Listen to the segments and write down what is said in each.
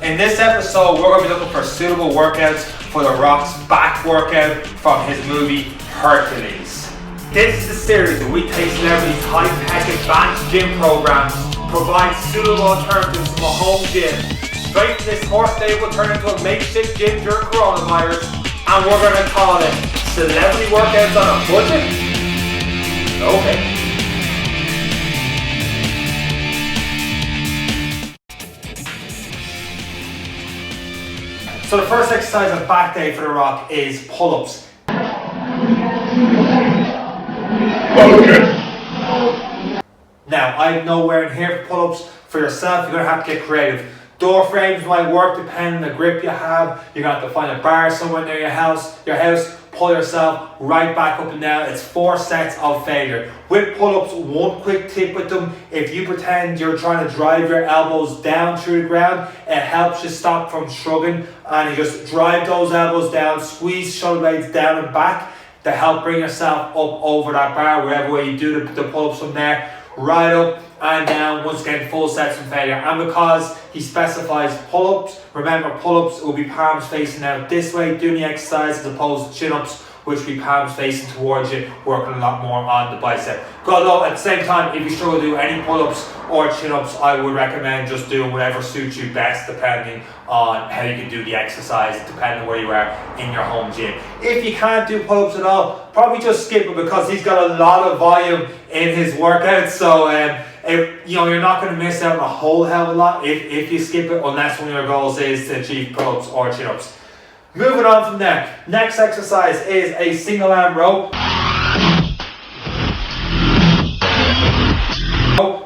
In this episode, we're going to be looking for suitable workouts for The Rock's back workout from his movie Hercules. This is the series where we take celebrities' high-tech advanced gym programs, provide suitable alternatives from a home gym, straight to this horse stable turned into a makeshift gym during coronavirus, and we're going to call it Celebrity Workouts on a Budget? Okay. So the first exercise on back day for The Rock is pull-ups. Now, I have nowhere in here for pull-ups. For yourself, you're going to have to get creative. Door frames might work depending on the grip you have. You're going to have to find a bar somewhere near your house, pull yourself right back up and down. It's 4 sets of failure. With pull-ups, one quick tip with them: if you pretend you're trying to drive your elbows down through the ground, it helps you stop from shrugging, and you just drive those elbows down, squeeze shoulder blades down and back to help bring yourself up over that bar, wherever way you do the pull-ups from there, right up and down, once again full sets from failure. And because he specifies pull-ups, remember pull-ups will be palms facing out this way, doing the exercise, as opposed to chin-ups, which will be palms facing towards you, working a lot more on the bicep. Although at the same time, if you struggle to do any pull-ups or chin-ups, I would recommend just doing whatever suits you best, depending on how you can do the exercise, depending on where you are in your home gym. If you can't do pull-ups at all, probably just skip it, because he's got a lot of volume in his workout. So you're not going to miss out on a whole hell of a lot if you skip it, unless one of your goals is to achieve pull-ups or chin-ups. Moving on from there, next exercise is a single arm row.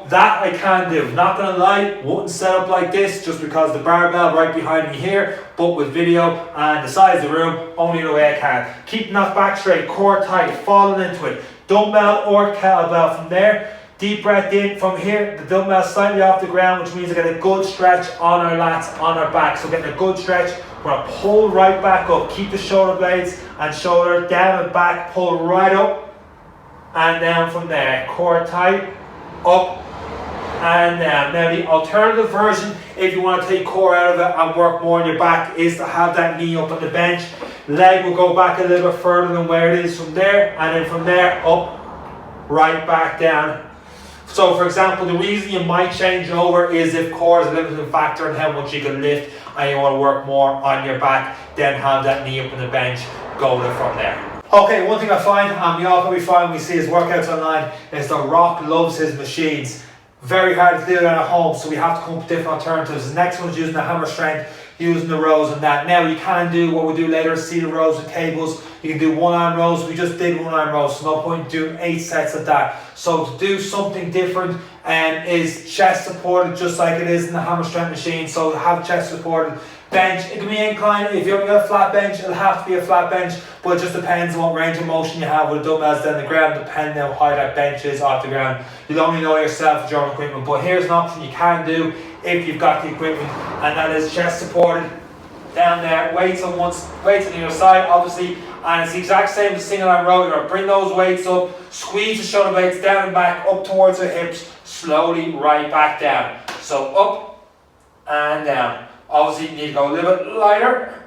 That I can do, not gonna lie, wouldn't set up like this just because the barbell right behind me here, but with video and the size of the room, only the way I can. Keeping that back straight, core tight, falling into it. Dumbbell or kettlebell from there. Deep breath in from here, the dumbbell slightly off the ground, which means I get a good stretch on our lats, on our back. So getting a good stretch, we're gonna pull right back up. Keep the shoulder blades and shoulder down and back, pull right up and down from there. Core tight, up and down. Now the alternative version, if you want to take core out of it and work more on your back, is to have that knee up on the bench. Leg will go back a little bit further than where it is from there, and then from there up, right back down. So for example, the reason you might change over is if core is a limiting factor in how much you can lift and you want to work more on your back, then have that knee up on the bench, go from there. Okay, one thing I find, and we all probably find when we see his workouts online, is The Rock loves his machines. Very hard to do that at home, so we have to come up with different alternatives. The next one's using the hammer strength, using the rows and that. Now you can do what we do later, see the rows with cables. You can do one arm rows. We just did one arm rows, so no point in doing 8 sets of that. So to do something different is chest supported, just like it is in the hammer strength machine. So have chest supported. Bench, it can be inclined. If you only got a flat bench, it'll have to be a flat bench, but it just depends on what range of motion you have with the dumbbells down the ground, depending on how high that bench is off the ground. You'll only know yourself with your own equipment, but here's an option you can do if you've got the equipment, and that is chest supported down there, weights on the other side, obviously, and it's the exact same as single arm row. You're going to bring those weights up, squeeze the shoulder blades down and back, up towards the hips, slowly right back down. So up and down. Obviously you need to go a little bit lighter,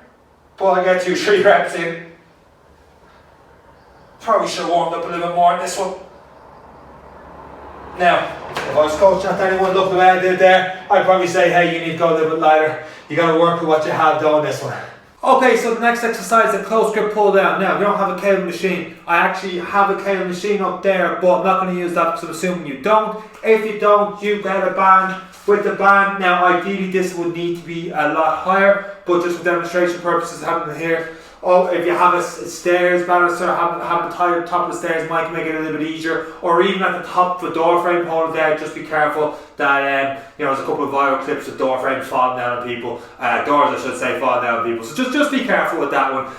but I get 2-3 reps in. Probably should have warmed up a little bit more in this one. Now, if I was coaching at anyone looking at what I did there, I'd probably say, hey, you need to go a little bit lighter. You got to work with what you have doing this one. Okay, so the next exercise is a close grip pull down. Now, we don't have a cable machine. I actually have a cable machine up there, but I'm not going to use that because I'm assuming you don't. If you don't, you get a band. With the band, now ideally this would need to be a lot higher, but just for demonstration purposes, having it here. Oh, if you have a stairs banister, having the top of the stairs might make it a little bit easier, or even at the top of the door frame, hold it there. Just be careful that there's a couple of viral clips of door frames falling down on people, doors I should say, falling down on people. So just be careful with that one.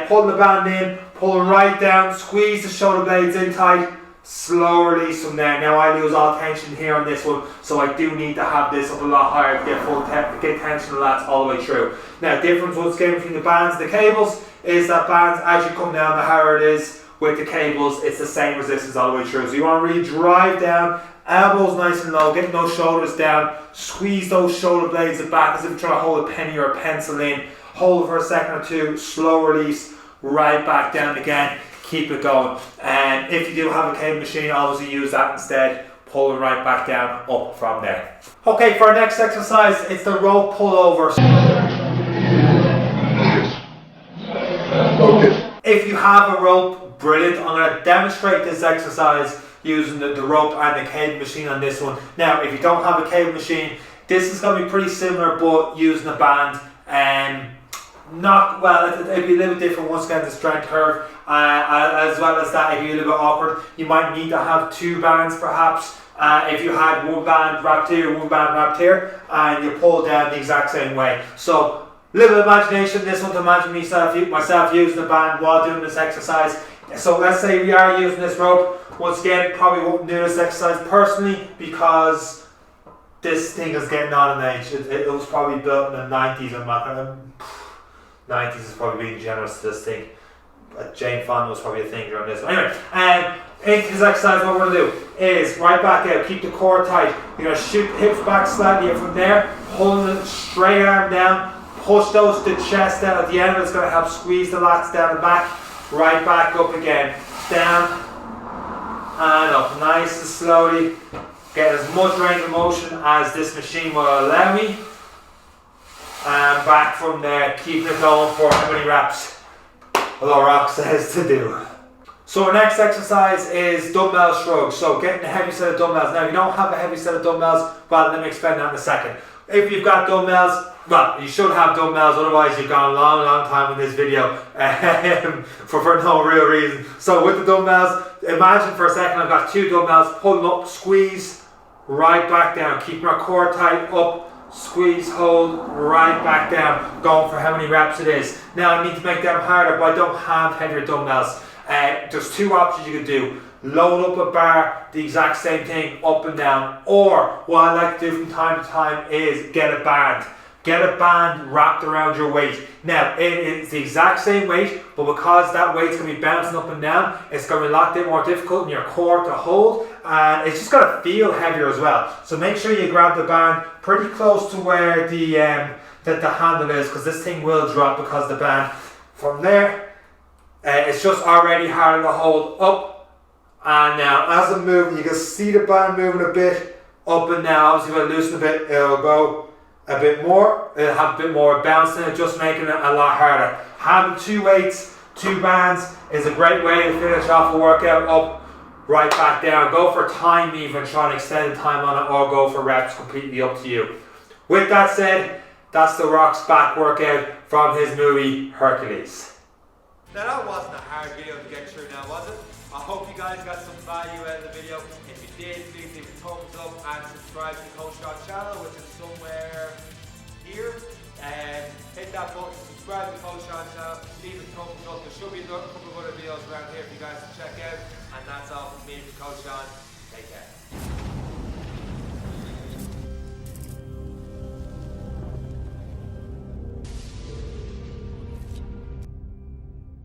Pulling the band in, pull right down, squeeze the shoulder blades in tight. Slow release from there. Now I lose all tension here on this one, so I do need to have this up a lot higher to get get tension on that all the way through. Now difference once again between the bands and the cables is that bands, as you come down, the higher it is, with the cables, it's the same resistance all the way through. So you want to really drive down, elbows nice and low, get those shoulders down, squeeze those shoulder blades back as if you're trying to hold a penny or a pencil in. Hold it for a second or two, slow release, right back down again, keep it going. And if you do have a cable machine, obviously use that instead, pull it right back down, up from there. Okay, for our next exercise, it's the rope pullovers. Okay. If you have a rope, brilliant. I'm going to demonstrate this exercise using the rope and the cable machine on this one. Now, if you don't have a cable machine, this is going to be pretty similar, but using a band. Not well, it'd be a little bit different once again, the strength curve, as well as that, it'd be a little bit awkward. You might need to have two bands perhaps. If you had one band wrapped here, one band wrapped here, and you pull down the exact same way. So, little imagination, this one to imagine myself using the band while doing this exercise. So let's say we are using this rope. Once again, probably wouldn't do this exercise personally because this thing is getting on in age. It was probably built in the 90s. I'm not gonna. 90s is probably being generous to this thing. Jane Fonda was probably a thinker on this. Anyway, into this exercise, what we're going to do is right back out, keep the core tight. You're going to shoot the hips back slightly, and from there, holding the straight arm down, push those to the chest down at the end. It's going to help squeeze the lats down and back. Right back up again, down and up, nice and slowly. Get as much range of motion as this machine will allow me. And back from there, keeping it going for how many reps Rock says to do. So our next exercise is dumbbell shrugs. So getting a heavy set of dumbbells. Now if you don't have a heavy set of dumbbells, well, let me explain that in a second. If you've got dumbbells, well, you should have dumbbells, otherwise you've gone a long time in this video for no real reason. So with the dumbbells, imagine for a second I've got two dumbbells, pull them up, squeeze, right back down, keeping our core tight, up, squeeze, hold, right back down, going for how many reps it is. Now I need to make them harder, but I don't have heavier dumbbells. There's two options you can do. Load up a bar, the exact same thing, up and down. Or what I like to do from time to time is get a band. Get a band wrapped around your weight. Now, it is the exact same weight, but because that weight's going to be bouncing up and down, it's going to be a lot more difficult in your core to hold, and it's just going to feel heavier as well. So make sure you grab the band pretty close to where the handle is, because this thing will drop because the band. From there, it's just already harder to hold up and now. As I'm moving, you can see the band moving a bit up and down. Obviously, when I loosen a bit, it'll go a bit more, it'll have a bit more bounce in it, just making it a lot harder. Having two weights, two bands is a great way to finish off a workout. Up, right back down. Go for time even, try and extend the time on it, or go for reps, completely up to you. With that said, that's The Rock's back workout from his movie Hercules. Now that wasn't a hard video to get through now, was it? I hope you guys got some value out of the video. If you did, please leave a thumbs up and subscribe to the Coach Sean channel, which is somewhere here. And hit that button, subscribe to the Coach Sean channel, leave a thumbs up. There should be a couple of other videos around here for you guys to check out. And that's all from me, Coach Sean. Take care.